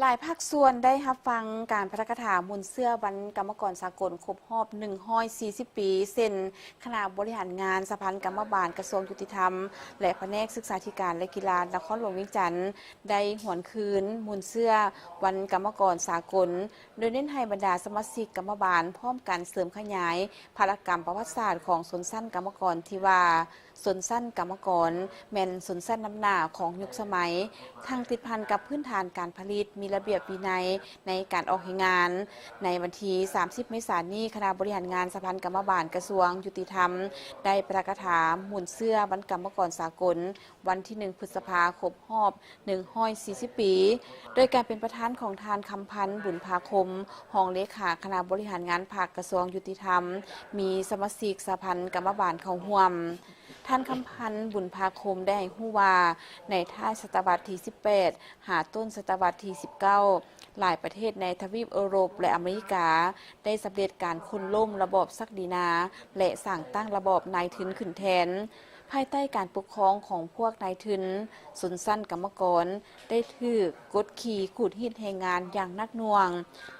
หลายภาคส่วนได้รับฟังการพระราชทานมนต์เสื้อวันกรรมกรสากลครบรอบ140 ปีเซ็นคณะบริหารงานสภากรรมบาลกระทรวงยุติธรรมและแผนกศึกษาธิการและกีฬานครหลวงเวียงจันทร์ได้หวนคืนมนต์เสื้อวันกรรมกรสากลโดยเน้นให้บรรดาสมาชิกกรรมบาลพร้อมกันเสริมขยายภารกรรมประวัติศาสตร์ของชนชั้นกรรมกรที่ว่าชนชั้นกรรมกรแม่นชนชั้นน้ำหน้าของยุคสมัยทางติดพันกับพื้นฐานการผลิตมีระเบียบวินัยในการออกให้งานในวันที่30 เมษายนนี้คณะบริหารงานสภากรรมบาลกระทรวงยุติธรรมได้ประกาศถามหมุนเสื้อวันกรรมกรสากลวันที่1 พฤษภาคมรอบ140 ปีโดยการเป็นประธานของทานคำพันธ์บุญภาคมรองเลขาคณะบริหารงานภาคกระทรวงยุติธรรมมีสมาชิกสภากรรมบาลเข้าร่วมท่านคำพันธ์บุญภาคมได้ให้ฮู้ว่าในท้ายศตวรรษที่18หาต้นศตวรรษที่19หลายประเทศในทวีปยุโรปและอเมริกาได้สำเร็จการค้นล้มระบอบศักดินาและสร้างตั้งระบอบนายทุนขึ้นแทนภายใต้การปกครองของพวกนายทุนชนชั้นกรรมกรได้ถูกกดขี่ขูดรีดแรงงานอย่างหนักหน่วง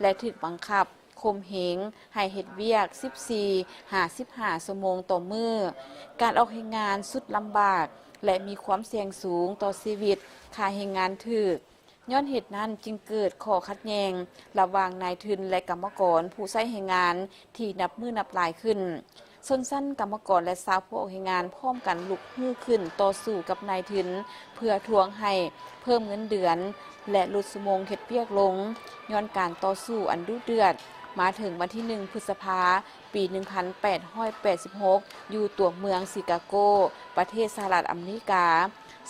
และถูกบังคับข่มเหงให้เฮ็ดเวียก14-15 ชั่วโมงต่อมื้อการออกแรงงานสุดลำบากและมีความเสี่ยงสูงต่อชีวิตค่าแรงงานถูกย้อนเหตุนั้นจึงเกิดข้อขัดแย้งระหว่างนายทุนและกรรมกรผู้ใช้แรงงานที่นับมือนับหลายขึ้นชนชั้นกรรมกรและชาวผู้ออกแรงงานพร้อมกันลุกฮื้อขึ้นต่อสู้กับนายทุนเพื่อทวงให้เพิ่มเงินเดือนและลดชั่วโมงเฮ็ดเวียกลงย้อนการต่อสู้อันดุเดือดมาถึงวันที่1 พฤษภาปี 1886 อยู่ตัวเมืองชิคาโกประเทศสหรัฐอเมริกา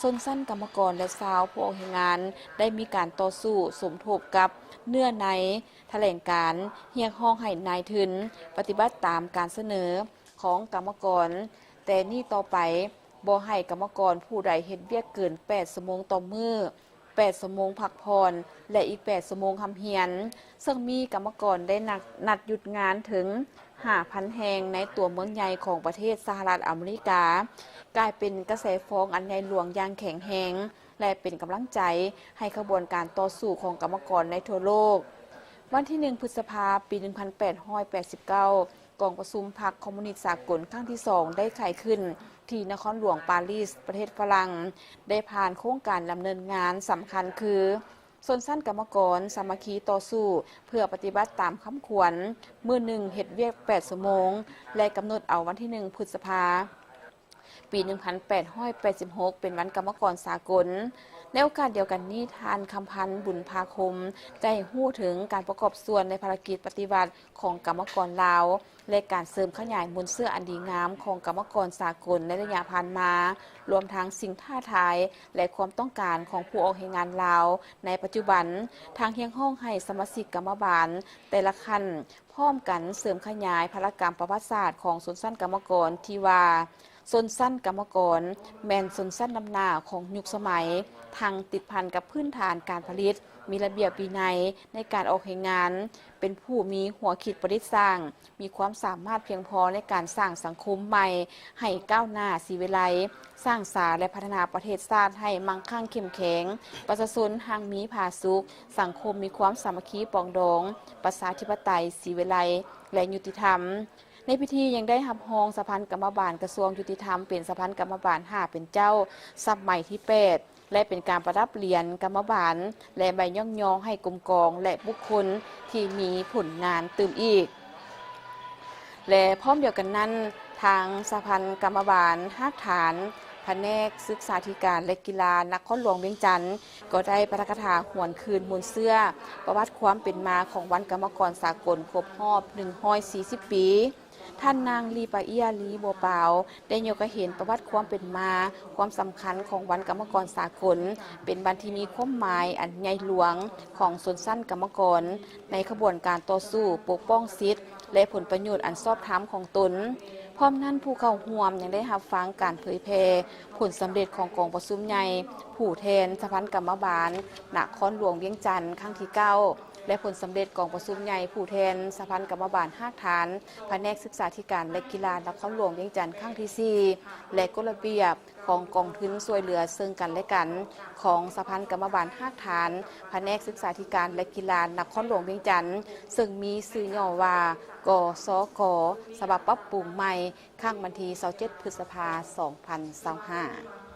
ชนชั้นกรรมกรและชาวผู้ออกแรงงานได้มีการต่อสู้สมทบกับเนื้อในแถลงการณ์เรียกร้องให้นายทุนปฏิบัติตามการเสนอของกรรมกรแต่นี่ต่อไปบ่ให้กรรมกรผู้ใดเฮ็ดเวียกเกิน8 ชั่วโมงต่อมื้อ8 ชั่วโมงพักผ่อนและอีก8 ชั่วโมงทำเฮียนซึ่งมีกรรมกรได้นัดหยุดงานถึง 5,000 แห่งในตัวเมืองใหญ่ของประเทศสหรัฐอเมริกากลายเป็นกระแสฟ้องอันใหญ่หลวงอย่างแข็งแรงและเป็นกำลังใจให้ขบวนการต่อสู้ของกรรมกรในทั่วโลกวันที่1 พฤษภาคม ปี 1889 กองประชุมพรรคคอมมิวนิสต์สากลครั้งที่ 2 ได้ไขขึ้นที่นครหลวงปารีสประเทศฝรั่งได้ผ่านโครงการดำเนินงานสำคัญคือชนชั้นกรรมกรสามัคคีต่อสู้เพื่อปฏิบัติตามคำขวัญมื้อหนึ่งเฮ็ดเวียก8 ชั่วโมงและกำหนดเอาวันที่1 พฤษภาคมปี 1886 เป็นวันกรรมกรสากลในโอกาสเดียวกันนี้ทานคำพันธ์บุญภาคมได้ฮู้ถึงการประกอบส่วนในภารกิจปฏิบัติของกรรมกรลาวและการเสริมขยายมวลเสื้ออันดีงามของกรรมกรสากลในระยะผ่านมารวมทั้งสิ่งท้าทายและความต้องการของผู้ออกแรงงานลาวในปัจจุบันทางเฮียงห้องให้สมาชิกกรรมบาลแต่ละขั้นพร้อมกันเสริมขยายภารกรรมประวัติศาสตร์ของชนชั้นกรรมกรที่ว่าชนชั้นกรรมกรแม่นชนชั้นนำหน้าของยุคสมัยทางติดพันกับพื้นฐานการผลิตมีระเบียบวินัยในการออกแรงงานเป็นผู้มีหัวคิดประดิษฐ์สร้างมีความสามารถเพียงพอในการสร้างสังคมใหม่ให้ก้าวหน้าสีวิไลสร้างสรรค์และพัฒนาประเทศชาติให้มั่งคั่งเข้มแข็งประชาชนห่างมีผาสุขสังคมมีความสามัคคีปรองดองประชาธิปไตยสีวิไลและยุติธรรมในพิธียังได้รับรองสภากรรมบาลกระทรวงยุติธรรมเป็นสภากรรมบาล5เป็นเจ้าสมัยที่8และเป็นการประดับเหรียญกรรมบาลและใบย่องให้กรมกองและบุคคลที่มีผลงานตื่มอีกและพร้อมเดียวกันนั้นทางสภากรรมบาลหักฐานแผนกศึกษาธิการและกีฬานครหลวงเวียงจันทร์ก็ได้ประกาศหวนคืนมูลเสื้อประวัติความเป็นมาของวันกรรมกรสากลครบรอบ140 ปีท่านนางลีปาเอียลีบัวเปาได้ยกให้เห็นประวัติความเป็นมาความสำคัญของวันกรรมกรสากลเป็นวันที่มีความหมายอันใหญ่หลวงของชนชั้นกรรมกรในขบวนการต่อสู้ปกป้องสิทธิและผลประโยชน์อันชอบธรรมของตนพร้อมนั้นผู้เข้าร่วมยังได้รับฟังการเผยแพร่ ผลสำเร็จของกองประชุมใหญ่ผู้แทนสภากรรมบาลนครหลวงเวียงจันทร์ครั้งที่9และผลสำเร็จกองประชุมใหญ่ผู้แทนสภากรรมบาล5ฐานแผนกศึกษาธิการและกีฬานครหลวงเวียงจันทร์ครั้งที่4และกฎระเบียบของกองทุนช่วยเหลือซึ่งกันและกันของสภากรรมบาล5ฐานแผนกศึกษาธิการและกีฬานครหลวงเวียงจันทร์ซึ่งมีชื่อย่อว่ากสกฉบับปรับปรุงใหม่ข้างวันที่27 พฤษภาคม 2025